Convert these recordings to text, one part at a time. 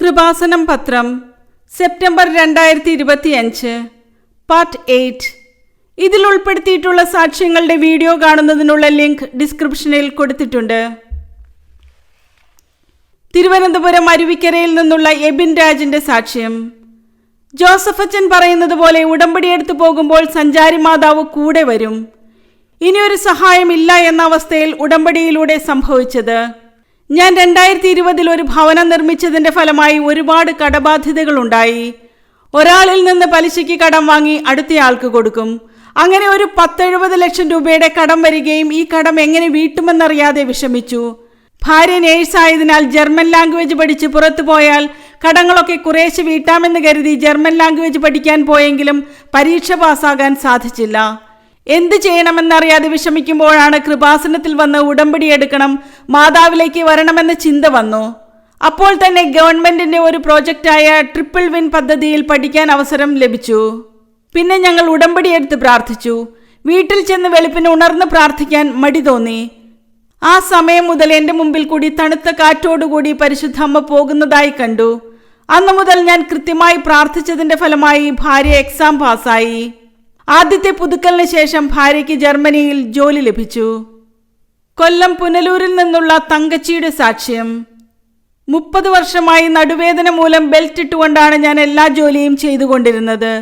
കൃപാസനം പത്രം September 2025 part 8. ഇതിൽ ഉൾപ്പെടുത്തിയിട്ടുള്ള സാക്ഷ്യങ്ങളുടെ വീഡിയോ കാണുന്നതിനുള്ള ലിങ്ക് ഡിസ്ക്രിപ്ഷനിൽ കൊടുത്തിട്ടുണ്ട്. തിരുവനന്തപുരം അരുവിക്കരയിൽ നിന്നുള്ള എബിൻ രാജിന്റെ സാക്ഷ്യം. ജോസഫ് അച്ഛൻ പറയുന്നത് പോലെ ഉടമ്പടിയെടുത്ത് പോകുമ്പോൾ സഞ്ചാരി മാതാവ് കൂടെ വരും. ഇനിയൊരു സഹായമില്ല എന്ന അവസ്ഥയിൽ ഉടമ്പടിയിലൂടെ സംഭവിച്ചത്. ഞാൻ 2020 ഒരു ഭവനം നിർമ്മിച്ചതിന്റെ ഫലമായി ഒരുപാട് കടബാധ്യതകളുണ്ടായി. ഒരാളിൽ നിന്ന് പലിശയ്ക്ക് കടം വാങ്ങി അടുത്തയാൾക്ക് കൊടുക്കും. അങ്ങനെ ഒരു 10-70 ലക്ഷം രൂപയുടെ കടം വരികയും ഈ കടം എങ്ങനെ വീട്ടുമെന്നറിയാതെ വിഷമിച്ചു. ഭാര്യ നേഴ്സായതിനാൽ ജർമ്മൻ ലാംഗ്വേജ് പഠിച്ച് പുറത്തു പോയാൽ കടങ്ങളൊക്കെ കുറേശ്ശെ വീട്ടാമെന്ന് കരുതി ജർമ്മൻ ലാംഗ്വേജ് പഠിക്കാൻ പോയെങ്കിലും പരീക്ഷ പാസ്സാകാൻ സാധിച്ചില്ല. എന്ത് ചെയ്യണമെന്നറിയാതെ വിഷമിക്കുമ്പോഴാണ് കൃപാസനത്തിൽ വന്ന് ഉടമ്പടി എടുക്കണം, മാതാവിലേക്ക് വരണമെന്ന ചിന്ത വന്നു. അപ്പോൾ തന്നെ ഗവൺമെന്റിന്റെ ഒരു പ്രോജക്റ്റായ ട്രിപ്പിൾ വിൻ പദ്ധതിയിൽ പഠിക്കാൻ അവസരം ലഭിച്ചു. പിന്നെ ഞങ്ങൾ ഉടമ്പടി എടുത്ത് പ്രാർത്ഥിച്ചു. വീട്ടിൽ ചെന്ന് വെളുപ്പിന് ഉണർന്ന് പ്രാർത്ഥിക്കാൻ മടി തോന്നി. ആ സമയം മുതൽ എൻ്റെ മുമ്പിൽ കൂടി തണുത്ത കാറ്റോടുകൂടി പരിശുദ്ധ അമ്മ പോകുന്നതായി കണ്ടു. അന്നു മുതൽ ഞാൻ കൃത്യമായി പ്രാർത്ഥിച്ചതിന്റെ ഫലമായി ഭാര്യ എക്സാം പാസ്സായി. ആദ്യത്തെ പുതുക്കലിന് ശേഷം ഭാര്യയ്ക്ക് ജർമ്മനിയിൽ ജോലി ലഭിച്ചു. കൊല്ലം പുനലൂരിൽ നിന്നുള്ള തങ്കച്ചിയുടെ സാക്ഷ്യം. 30 വർഷമായി നടുവേദന മൂലം ബെൽറ്റ് ഇട്ടുകൊണ്ടാണ് ഞാൻ എല്ലാ ജോലിയും ചെയ്തുകൊണ്ടിരുന്നത്.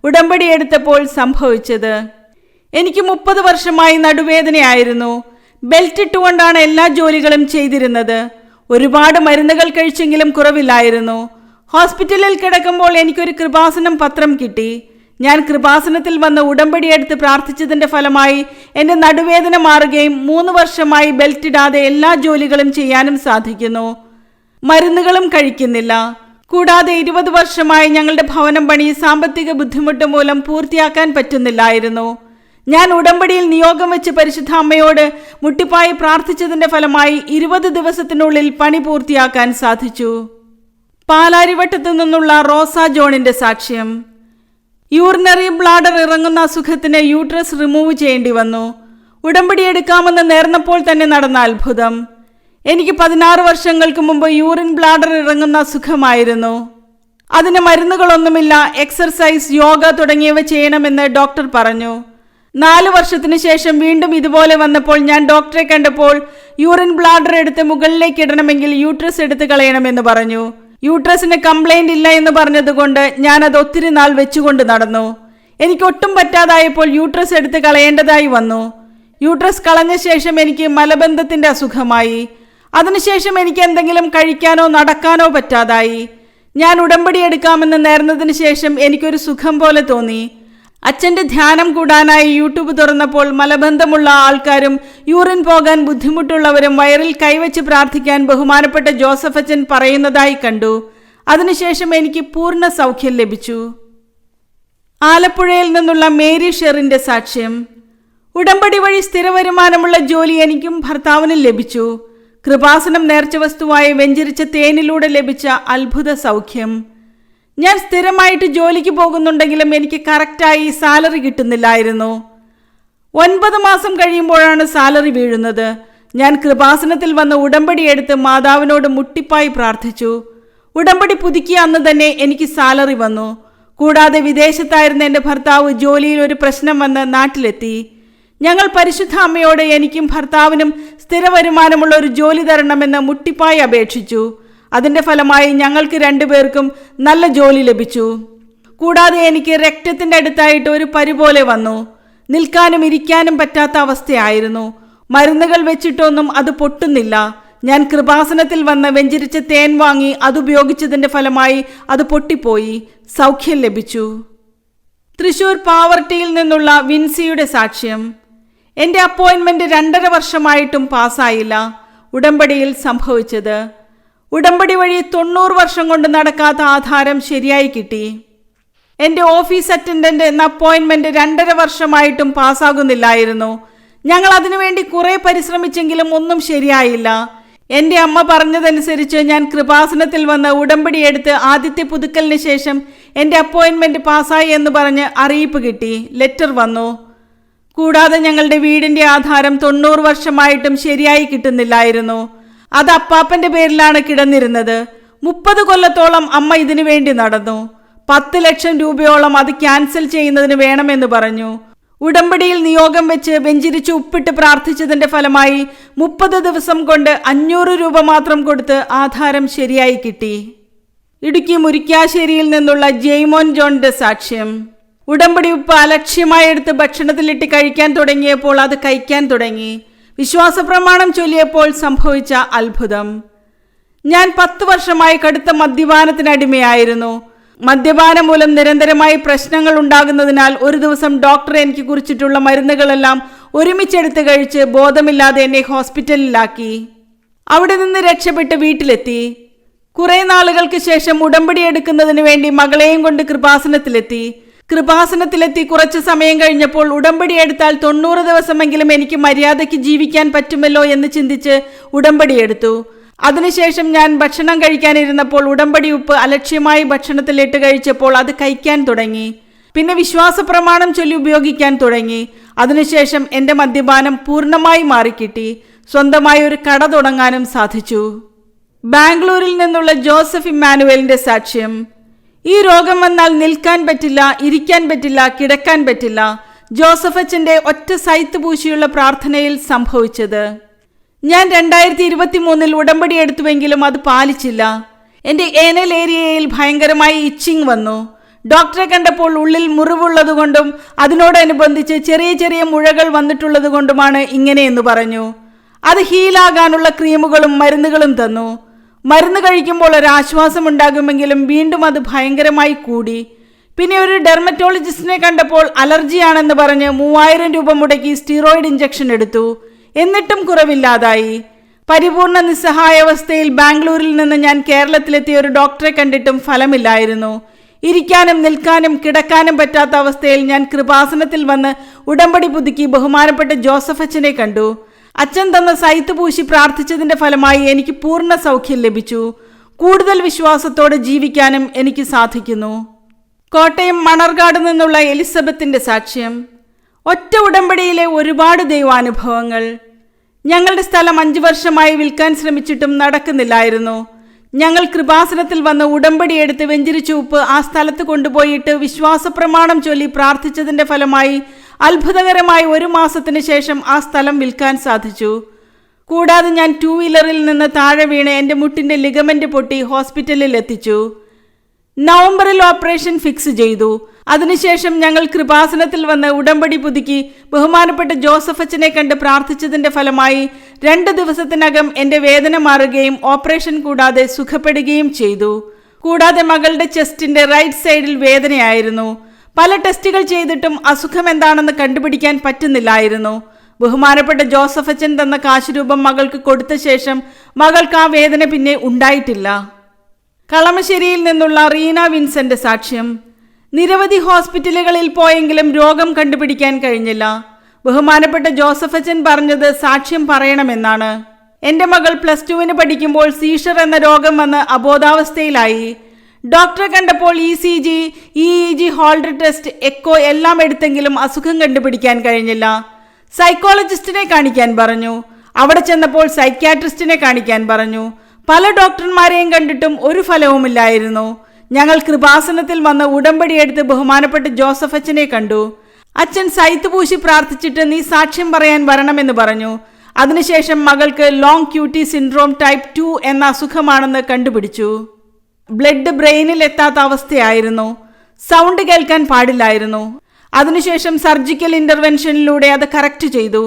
ഉടമ്പടി എടുത്തപ്പോൾ സംഭവിച്ചത്. എനിക്ക് 30 വർഷമായി നടുവേദനയായിരുന്നു. ബെൽറ്റ് ഇട്ടുകൊണ്ടാണ് എല്ലാ ജോലികളും ചെയ്തിരുന്നത്. ഒരുപാട് മരുന്നുകൾ കഴിച്ചെങ്കിലും കുറവില്ലായിരുന്നു. ഹോസ്പിറ്റലിൽ കിടക്കുമ്പോൾ എനിക്കൊരു കൃപാസനം പത്രം കിട്ടി. ഞാൻ കൃപാസനത്തിൽ വന്ന് ഉടമ്പടി എടുത്ത് പ്രാർത്ഥിച്ചതിന്റെ ഫലമായി എൻ്റെ നടുവേദന മാറുകയും 3 വർഷമായി ബെൽറ്റ് ഇടാതെ എല്ലാ ജോലികളും ചെയ്യാനും സാധിക്കുന്നു. മരുന്നുകളും കഴിക്കുന്നില്ല. കൂടാതെ 20 വർഷമായി ഞങ്ങളുടെ ഭവനം പണി സാമ്പത്തിക ബുദ്ധിമുട്ട് മൂലം പൂർത്തിയാക്കാൻ പറ്റുന്നില്ലായിരുന്നു. ഞാൻ ഉടമ്പടിയിൽ നിയോഗം വെച്ച് പരിശുദ്ധ അമ്മയോട് മുട്ടിപ്പായി പ്രാർത്ഥിച്ചതിന്റെ ഫലമായി 20 ദിവസത്തിനുള്ളിൽ പണി പൂർത്തിയാക്കാൻ സാധിച്ചു. പാലാരിവട്ടത്തു നിന്നുള്ള റോസ ജോണിന്റെ സാക്ഷ്യം. യൂറിനറി ബ്ലാഡർ ഇറങ്ങുന്ന അസുഖത്തിന് യൂട്രസ് റിമൂവ് ചെയ്യേണ്ടി വന്നു. ഉടമ്പടി എടുക്കാമെന്ന് നേർന്നപ്പോൾ തന്നെ നടന്ന അത്ഭുതം. എനിക്ക് 16 വർഷങ്ങൾക്ക് മുമ്പ് യൂറിൻ ബ്ലാഡർ ഇറങ്ങുന്ന അസുഖമായിരുന്നു. അതിന് മരുന്നുകളൊന്നുമില്ല, എക്സർസൈസ്, യോഗ തുടങ്ങിയവ ചെയ്യണമെന്ന് ഡോക്ടർ പറഞ്ഞു. 4 വർഷത്തിന് ശേഷം വീണ്ടും ഇതുപോലെ വന്നപ്പോൾ ഞാൻ ഡോക്ടറെ കണ്ടപ്പോൾ യൂറിൻ ബ്ലാഡർ എടുത്ത് മുകളിലേക്ക് ഇടണമെങ്കിൽ യൂട്രസ് എടുത്ത് കളയണമെന്ന് പറഞ്ഞു. യൂട്രസിന് കംപ്ലൈന്റ് ഇല്ല എന്ന് പറഞ്ഞതുകൊണ്ട് ഞാനത് ഒത്തിരി നാൾ വെച്ചുകൊണ്ട് നടന്നു. എനിക്കൊട്ടും പറ്റാതായപ്പോൾ യൂട്രസ് എടുത്ത് കളയേണ്ടതായി വന്നു. യൂട്രസ് കളഞ്ഞ ശേഷം എനിക്ക് മലബന്ധത്തിന്റെ അസുഖമായി. അതിനുശേഷം എനിക്ക് എന്തെങ്കിലും കഴിക്കാനോ നടക്കാനോ പറ്റാതായി. ഞാൻ ഉടമ്പടി എടുക്കാമെന്ന് നേർന്നതിന് ശേഷം എനിക്കൊരു സുഖം പോലെ തോന്നി. അച്ഛൻ്റെ ധ്യാനം കൂടാനായി യൂട്യൂബ് തുറന്നപ്പോൾ മലബന്ധമുള്ള ആൾക്കാരും യൂറിൻ പോകാൻ ബുദ്ധിമുട്ടുള്ളവരും വയറിൽ കൈവച്ച് പ്രാർത്ഥിക്കാൻ ബഹുമാനപ്പെട്ട ജോസഫ് അച്ഛൻ പറയുന്നതായി കണ്ടു. അതിനുശേഷം എനിക്ക് പൂർണ്ണ സൗഖ്യം ലഭിച്ചു. ആലപ്പുഴയിൽ നിന്നുള്ള മേരി ഷെറിന്റെ സാക്ഷ്യം. ഉടമ്പടി വഴി സ്ഥിര വരുമാനമുള്ള ജോലി എനിക്കും ഭർത്താവിനും ലഭിച്ചു. കൃപാസനം നേർച്ച വസ്തുവായി വെഞ്ചരിച്ച തേനിലൂടെ ലഭിച്ച അത്ഭുത സൗഖ്യം. ഞാൻ സ്ഥിരമായിട്ട് ജോലിക്ക് പോകുന്നുണ്ടെങ്കിലും എനിക്ക് കറക്റ്റായി സാലറി കിട്ടുന്നില്ലായിരുന്നു. 9 മാസം കഴിയുമ്പോഴാണ് സാലറി വീഴുന്നത്. ഞാൻ കൃപാസനത്തിൽ വന്ന് ഉടമ്പടി എടുത്ത് മാതാവിനോട് മുട്ടിപ്പായി പ്രാർത്ഥിച്ചു. ഉടമ്പടി പുതുക്കിയ അന്ന് തന്നെ എനിക്ക് സാലറി വന്നു. കൂടാതെ വിദേശത്തായിരുന്ന എൻ്റെ ഭർത്താവ് ജോലിയിൽ ഒരു പ്രശ്നം വന്ന് നാട്ടിലെത്തി. ഞങ്ങൾ പരിശുദ്ധ അമ്മയോട് എനിക്കും ഭർത്താവിനും സ്ഥിര വരുമാനമുള്ള ഒരു ജോലി തരണമെന്ന് മുട്ടിപ്പായി അപേക്ഷിച്ചു. അതിന്റെ ഫലമായി ഞങ്ങൾക്ക് 2 പേർക്കും നല്ല ജോലി ലഭിച്ചു. കൂടാതെ എനിക്ക് രക്തത്തിന്റെ അടുത്തായിട്ട് ഒരു പരു പോലെ വന്നു. നിൽക്കാനും ഇരിക്കാനും പറ്റാത്ത അവസ്ഥയായിരുന്നു. മരുന്നുകൾ വെച്ചിട്ടൊന്നും അത് പൊട്ടുന്നില്ല. ഞാൻ കൃപാസനത്തിൽ വന്ന് വെഞ്ചരിച്ച തേൻ വാങ്ങി അതുപയോഗിച്ചതിന്റെ ഫലമായി അത് പൊട്ടിപ്പോയി. സൗഖ്യം ലഭിച്ചു. തൃശൂർ പാവർട്ടിയിൽ നിന്നുള്ള വിൻസിയുടെ സാക്ഷ്യം. എൻ്റെ അപ്പോയിൻമെന്റ് 2.5 വർഷമായിട്ടും പാസ്സായില്ല. ഉടമ്പടിയിൽ സംഭവിച്ചത്. ഉടമ്പടി വഴി 90 വർഷം കൊണ്ട് നടക്കാത്ത ആധാരം ശരിയായി കിട്ടി. എൻ്റെ ഓഫീസ് അറ്റൻഡന്റ് എന്ന അപ്പോയിൻമെന്റ് 2.5 വർഷമായിട്ടും പാസ്സാകുന്നില്ലായിരുന്നു. ഞങ്ങൾ അതിനുവേണ്ടി കുറെ പരിശ്രമിച്ചെങ്കിലും ഒന്നും ശരിയായില്ല. എൻ്റെ അമ്മ പറഞ്ഞതനുസരിച്ച് ഞാൻ കൃപാസനത്തിൽ വന്ന് ഉടമ്പടി എടുത്ത് ആദ്യത്തെ പുതുക്കലിന് ശേഷം എൻ്റെ അപ്പോയിൻമെന്റ് പാസ്സായി എന്ന് പറഞ്ഞ് അറിയിപ്പ് കിട്ടി. ലെറ്റർ വന്നു. കൂടാതെ ഞങ്ങളുടെ വീടിന്റെ ആധാരം 90 വർഷമായിട്ടും ശരിയായി കിട്ടുന്നില്ലായിരുന്നു. അത് അപ്പാപ്പന്റെ പേരിലാണ് കിടന്നിരുന്നത്. 30 കൊല്ലത്തോളം അമ്മ ഇതിനു വേണ്ടി നടന്നു. 10 ലക്ഷം രൂപയോളം അത് ക്യാൻസൽ ചെയ്യുന്നതിന് വേണമെന്ന് പറഞ്ഞു. ഉടമ്പടിയിൽ നിയോഗം വെച്ച് വെഞ്ചിരിച്ച് ഉപ്പിട്ട് പ്രാർത്ഥിച്ചതിന്റെ ഫലമായി 30 ദിവസം കൊണ്ട് 500 രൂപ മാത്രം കൊടുത്ത് ആധാരം ശരിയായി കിട്ടി. ഇടുക്കി മുരിക്കാശ്ശേരിയിൽ നിന്നുള്ള ജെയ്മോൻ ജോണിന്റെ സാക്ഷ്യം. ഉടമ്പടി ഉപ്പ് അലക്ഷ്യമായി എടുത്ത് ഭക്ഷണത്തിലിട്ട് കഴിക്കാൻ തുടങ്ങിയപ്പോൾ അത് കഴിക്കാൻ തുടങ്ങി. വിശ്വാസപ്രമാണം ചൊല്ലിയപ്പോൾ സംഭവിച്ച അത്ഭുതം. ഞാൻ 10 വർഷമായി കടുത്ത മദ്യപാനത്തിനടിമയായിരുന്നു. മദ്യപാനം മൂലം നിരന്തരമായി പ്രശ്നങ്ങൾ ഉണ്ടാകുന്നതിനാൽ ഒരു ദിവസം ഡോക്ടർ എനിക്ക് കുറിച്ചിട്ടുള്ള മരുന്നുകളെല്ലാം ഒരുമിച്ചെടുത്ത് കഴിച്ച് ബോധമില്ലാതെ എന്നെ ഹോസ്പിറ്റലിലാക്കി. അവിടെ നിന്ന് രക്ഷപ്പെട്ട് വീട്ടിലെത്തി. കുറെ നാളുകൾക്ക് ശേഷം ഉടമ്പടി എടുക്കുന്നതിന് വേണ്ടി മകളെയും കൊണ്ട് കൃപാസനത്തിലെത്തി കുറച്ച് സമയം കഴിഞ്ഞപ്പോൾ ഉടമ്പടി എടുത്താൽ 90 ദിവസമെങ്കിലും എനിക്ക് മര്യാദയ്ക്ക് ജീവിക്കാൻ പറ്റുമല്ലോ എന്ന് ചിന്തിച്ച് ഉടമ്പടി എടുത്തു. അതിനുശേഷം ഞാൻ ഭക്ഷണം കഴിക്കാനിരുന്നപ്പോൾ ഉടമ്പടി ഉപ്പ് അലക്ഷ്യമായി ഭക്ഷണത്തിലിട്ട് കഴിച്ചപ്പോൾ അത് കഴിക്കാൻ തുടങ്ങി. പിന്നെ വിശ്വാസപ്രമാണം ചൊല്ലി ഉപയോഗിക്കാൻ തുടങ്ങി. അതിനുശേഷം എൻ്റെ മദ്യപാനം പൂർണ്ണമായി മാറിക്കിട്ടി. സ്വന്തമായി ഒരു കട തുടങ്ങാനും സാധിച്ചു. ബാംഗ്ലൂരിൽ നിന്നുള്ള ജോസഫ് ഇമ്മാനുവേലിന്റെ സാക്ഷ്യം. ഈ രോഗം വന്നാൽ നിൽക്കാൻ പറ്റില്ല, ഇരിക്കാൻ പറ്റില്ല, കിടക്കാൻ പറ്റില്ല. ജോസഫ് അച്ഛൻ്റെ ഒറ്റ സൈത്ത് പൂശിയുള്ള പ്രാർത്ഥനയിൽ സംഭവിച്ചത്. ഞാൻ 2023 ഉടമ്പടി എടുത്തുവെങ്കിലും അത് പാലിച്ചില്ല. എൻ്റെ ഏനൽ ഏരിയയിൽ ഭയങ്കരമായി ഇച്ചിങ് വന്നു. ഡോക്ടറെ കണ്ടപ്പോൾ ഉള്ളിൽ മുറിവുള്ളതുകൊണ്ടും അതിനോടനുബന്ധിച്ച് ചെറിയ ചെറിയ മുഴകൾ വന്നിട്ടുള്ളത് കൊണ്ടുമാണ് ഇങ്ങനെയെന്ന് പറഞ്ഞു. അത് ഹീലാകാനുള്ള ക്രീമുകളും മരുന്നുകളും തന്നു. മരുന്ന് കഴിക്കുമ്പോൾ ഒരാശ്വാസം ഉണ്ടാകുമെങ്കിലും വീണ്ടും അത് ഭയങ്കരമായി കൂടി. പിന്നെ ഒരു ഡെർമറ്റോളജിസ്റ്റിനെ കണ്ടപ്പോൾ അലർജിയാണെന്ന് പറഞ്ഞ് 3000 രൂപ മുടക്കി സ്റ്റീറോയിഡ് ഇഞ്ചക്ഷൻ എടുത്തു. എന്നിട്ടും കുറവില്ലാതായി. പരിപൂർണ നിസ്സഹായാവസ്ഥയിൽ ബാംഗ്ലൂരിൽ നിന്ന് ഞാൻ കേരളത്തിലെത്തിയ ഒരു ഡോക്ടറെ കണ്ടിട്ടും ഫലമില്ലായിരുന്നു. ഇരിക്കാനും നിൽക്കാനും കിടക്കാനും പറ്റാത്ത അവസ്ഥയിൽ ഞാൻ കൃപാസനത്തിൽ വന്ന് ഉടമ്പടി പുതുക്കി ബഹുമാനപ്പെട്ട ജോസഫ് അച്ഛനെ കണ്ടു. അച്ഛൻ തന്ന സൈത്ത് പൂശി പ്രാർത്ഥിച്ചതിന്റെ ഫലമായി എനിക്ക് പൂർണ്ണ സൗഖ്യം ലഭിച്ചു. കൂടുതൽ വിശ്വാസത്തോടെ ജീവിക്കാനും എനിക്ക് സാധിക്കുന്നു. കോട്ടയം മണർകാട് നിന്നുള്ള എലിസബത്തിന്റെ സാക്ഷ്യം. ഒറ്റ ഉടമ്പടിയിലെ ഒരുപാട് ദൈവാനുഭവങ്ങൾ. ഞങ്ങളുടെ സ്ഥലം 5 വർഷമായി വിൽക്കാൻ ശ്രമിച്ചിട്ടും നടക്കുന്നില്ലായിരുന്നു. ഞങ്ങൾ കൃപാസനത്തിൽ വന്ന് ഉടമ്പടി എടുത്ത് വെഞ്ചിരിച്ച ഉപ്പ് ആ സ്ഥലത്ത് കൊണ്ടുപോയിട്ട് വിശ്വാസപ്രമാണം ചൊല്ലി പ്രാർത്ഥിച്ചതിന്റെ ഫലമായി അത്ഭുതകരമായി 1 മാസത്തിന് ശേഷം ആ സ്ഥലം വിൽക്കാൻ സാധിച്ചു. കൂടാതെ ഞാൻ 2 വീലറിൽ നിന്ന് താഴെ വീണ് എൻ്റെ മുട്ടിൻ്റെ ലിഗമെന്റ് പൊട്ടി ഹോസ്പിറ്റലിൽ എത്തിച്ചു. നവംബറിൽ ഓപ്പറേഷൻ ഫിക്സ് ചെയ്തു. അതിനുശേഷം ഞങ്ങൾ കൃപാസനത്തിൽ വന്ന് ഉടമ്പടി പുതുക്കി ബഹുമാനപ്പെട്ട ജോസഫ് അച്ഛനെ കണ്ട് പ്രാർത്ഥിച്ചതിന്റെ ഫലമായി 2 ദിവസത്തിനകം എൻ്റെ വേദന മാറുകയും ഓപ്പറേഷൻ കൂടാതെ സുഖപ്പെടുകയും ചെയ്തു. കൂടാതെ മകളുടെ ചെസ്റ്റിന്റെ റൈറ്റ് സൈഡിൽ വേദനയായിരുന്നു. പല ടെസ്റ്റുകൾ ചെയ്തിട്ടും അസുഖം എന്താണെന്ന് കണ്ടുപിടിക്കാൻ പറ്റുന്നില്ലായിരുന്നു. ബഹുമാനപ്പെട്ട ജോസഫ് അച്ഛൻ തന്ന കാശുരൂപം മകൾക്ക് കൊടുത്ത ശേഷം മകൾക്ക് ആ വേദന പിന്നെ ഉണ്ടായിട്ടില്ല. കളമശ്ശേരിയിൽ നിന്നുള്ള റീന വിൻസെന്റ് സാക്ഷ്യം. നിരവധി ഹോസ്പിറ്റലുകളിൽ പോയെങ്കിലും രോഗം കണ്ടുപിടിക്കാൻ കഴിഞ്ഞില്ല. ബഹുമാനപ്പെട്ട ജോസഫ് അച്ഛൻ പറഞ്ഞത് സാക്ഷ്യം പറയണമെന്നാണ്. എൻ്റെ മകൾ +2 പഠിക്കുമ്പോൾ സീഷർ എന്ന രോഗം വന്ന് അബോധാവസ്ഥയിലായി. ഡോക്ടറെ കണ്ടപ്പോൾ ECG, EEG, Holter test, echo എല്ലാം എടുത്തെങ്കിലും അസുഖം കണ്ടുപിടിക്കാൻ കഴിഞ്ഞില്ല. സൈക്കോളജിസ്റ്റിനെ കാണിക്കാൻ പറഞ്ഞു. അവിടെ ചെന്നപ്പോൾ സൈക്യാട്രിസ്റ്റിനെ കാണിക്കാൻ പറഞ്ഞു. പല ഡോക്ടർമാരെയും കണ്ടിട്ടും ഒരു ഫലവുമില്ലായിരുന്നു. ഞങ്ങൾ കൃപാസനത്തിൽ വന്ന് ഉടമ്പടി എടുത്ത് ബഹുമാനപ്പെട്ട ജോസഫ് അച്ഛനെ കണ്ടു. അച്ഛൻ സൈത്ത് പൂശി പ്രാർത്ഥിച്ചിട്ട് നീ സാക്ഷ്യം പറയാൻ വരണമെന്ന് പറഞ്ഞു. അതിനുശേഷം മകൾക്ക് ലോങ് QT സിൻഡ്രോം ടൈപ്പ് 2 എന്ന അസുഖമാണെന്ന് കണ്ടുപിടിച്ചു. ബ്ലഡ് ബ്രെയിനിൽ എത്താത്ത അവസ്ഥയായിരുന്നു. സൗണ്ട് കേൾക്കാൻ പാടില്ലായിരുന്നു. അതിനുശേഷം സർജിക്കൽ ഇന്റർവെൻഷനിലൂടെ അത് കറക്റ്റ് ചെയ്തു.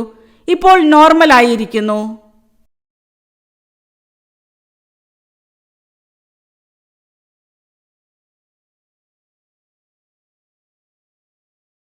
ഇപ്പോൾ നോർമൽ ആയിരിക്കുന്നു.